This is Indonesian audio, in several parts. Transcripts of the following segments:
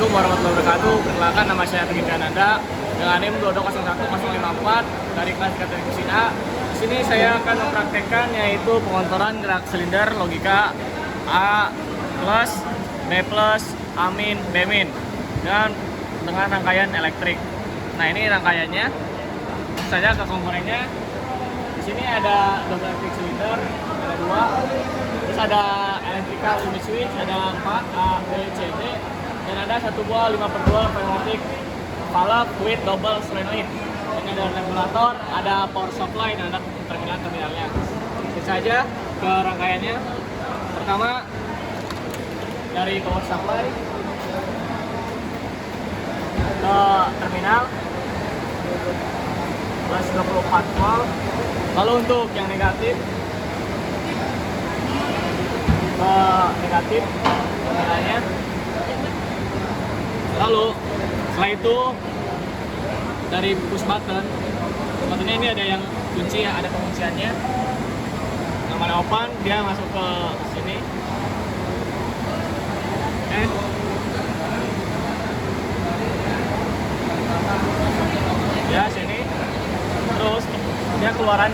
Assalamualaikum warahmatullahi wabarakatuh. Perkenalkan, nama saya Teguh Ananda dengan NIM 2211054 dari kelas Teknik Mesin A. Di sini saya akan mempraktekkan yaitu pengontoran gerak silinder logika A plus, B plus, A min, B min dan dengan rangkaian elektrik. Nah, ini rangkaiannya. Langsung saja ke komponennya. Di sini ada double electric cylinder, ada 2. Terus ada electrical limit switch, ada 4, A, B, C, D. Dan ada 1 buah 5/2 pneumatic valve with double solenoid. Ini ada regulator, ada power supply, dan ada terminalnya. Langsung saja ke rangkaiannya. Pertama dari power supply ke terminal plus 24 volt. Lalu untuk yang negatif ke negatif terminalnya. Lalu setelah itu dari push button, buttonnya ini ada yang kunci ya, ada pengunciannya. Namanya open, dia masuk ke sini. Ya sini. Terus dia keluaran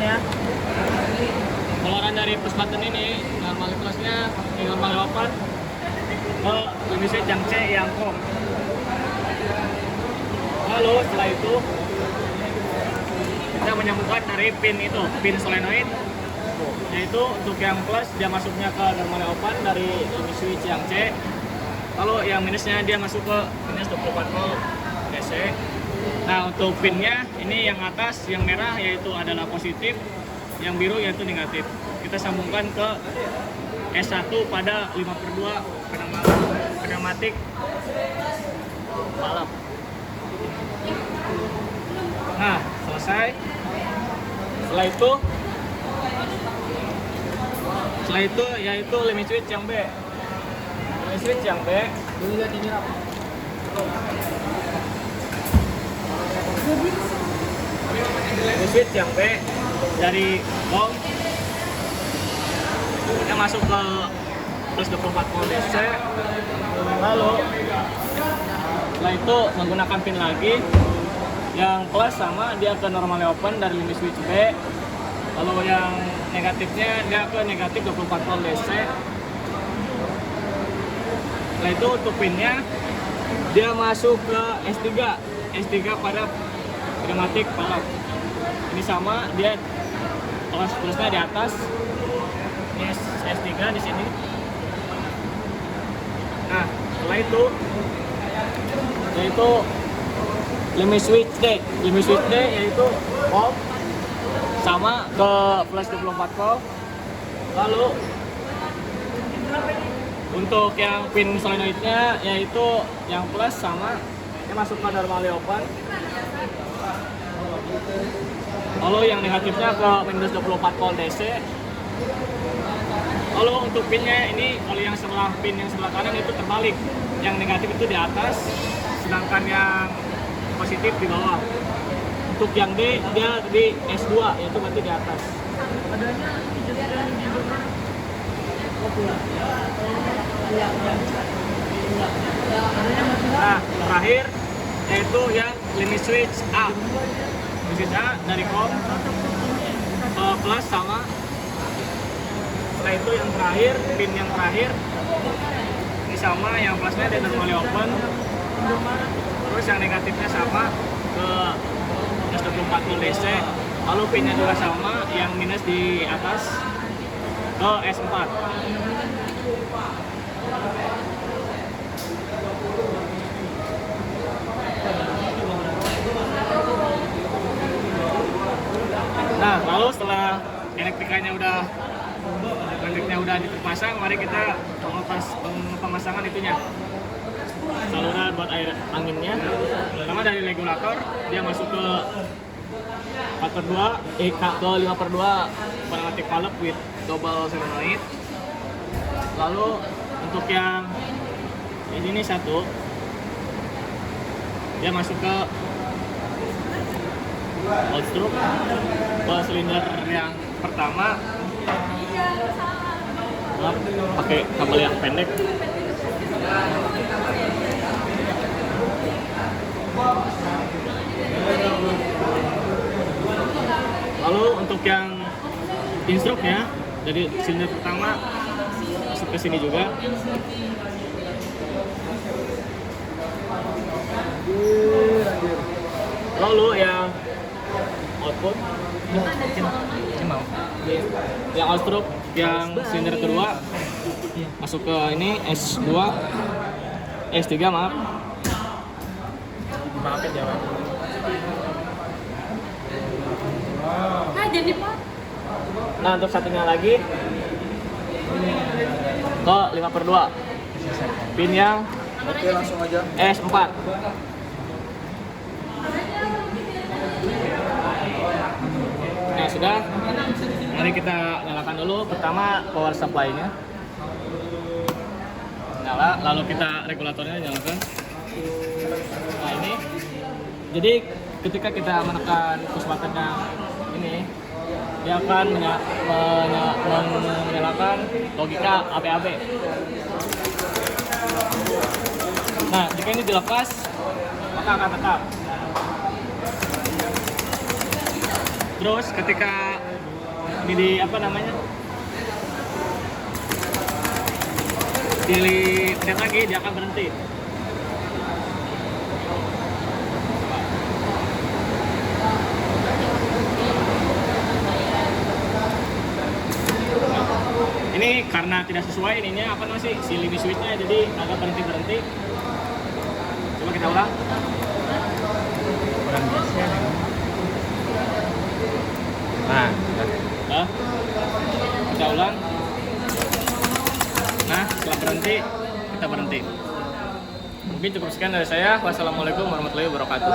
dari push button ini, normal close-nya normal open ke limit switch yang C yang COM. Lalu setelah itu kita menyambungkan dari pin solenoid, yaitu untuk yang plus dia masuknya ke normal open dari limit switch yang C. Lalu yang minusnya dia masuk ke minus 24 volt DC. Nah, untuk pinnya ini yang atas yang merah yaitu adalah positif, yang biru yaitu negatif. Kita sambungkan ke S1 pada 5/2 pneumatic valve. Nah, selesai. Setelah itu yaitu limit switch yang B. Limit switch yang B. Limit switch yang B dari COM kita masuk ke plus 24 volt DC. Lalu setelah itu menggunakan pin lagi yang plus sama dia ke normal open dari limit switch B. Lalu yang negatifnya dia ke negatif 24 volt DC. Setelah itu untuk pinnya dia masuk ke S3 pada pneumatic valve. Ini sama, dia plusnya di atas. Ini S3 di sini. Nah, setelah itu yaitu limit switch D. Limit switch D yaitu COM sama ke plus 24 volt. Lalu untuk yang pin solenoidnya yaitu yang plus sama ini masuk ke normal open. Lalu yang negatifnya ke minus 24 volt DC. Lalu untuk pinnya ini, kalau yang pin yang sebelah kanan itu terbalik, yang negatif itu di atas, sedangkan yang positif di bawah. Untuk yang D dia di S2 yaitu berarti di atas. Nah, terakhir yaitu yang limit switch A. Limit switch A dari COM plus sama. Setelah itu yang terakhir, pin yang terakhir ini sama, yang plusnya dari normal open. Terus yang negatifnya sama ke minus 24 volt DC. Lalu pinnya juga sama, yang minus di atas ke S4. Nah, lalu setelah elektrikanya udah dipasang, mari kita pemasangan itunya. Saluran buat air anginnya. Pertama dari regulator, dia masuk ke 5/2 pneumatic valve with double solenoid. Lalu untuk yang ini satu, dia masuk ke old stroke ke silinder yang pertama. Pakai kabel yang pendek. untuk yang instruknya dari silinder pertama masuk ke sini juga. Lalu yang output yang output yang silinder kedua masuk ke ini S2 S3 maaf ya jawab. Jadi Pak. Nah untuk satunya lagi ke 5/2 pin yang Oke, langsung aja. S4. Nah sudah, mari kita nyalakan dulu. Pertama power supply-nya nyala, lalu kita regulatornya nyalakan. Nah ini, jadi ketika kita menekan push button yang ini, dia akan menyalakan logika APAP. Nah jika ini dilepas, maka akan tetap. Terus ketika ini di apa namanya dilihat lagi, dia akan berhenti. Ini karena tidak sesuai ininya apa namanya sih si limit switch-nya, jadi agak berhenti. Coba kita ulang. Kurang biasa. Nah, kita ulang. Nah, setelah berhenti, kita berhenti. Mungkin cukup sekian dari saya. Wassalamualaikum warahmatullahi wabarakatuh.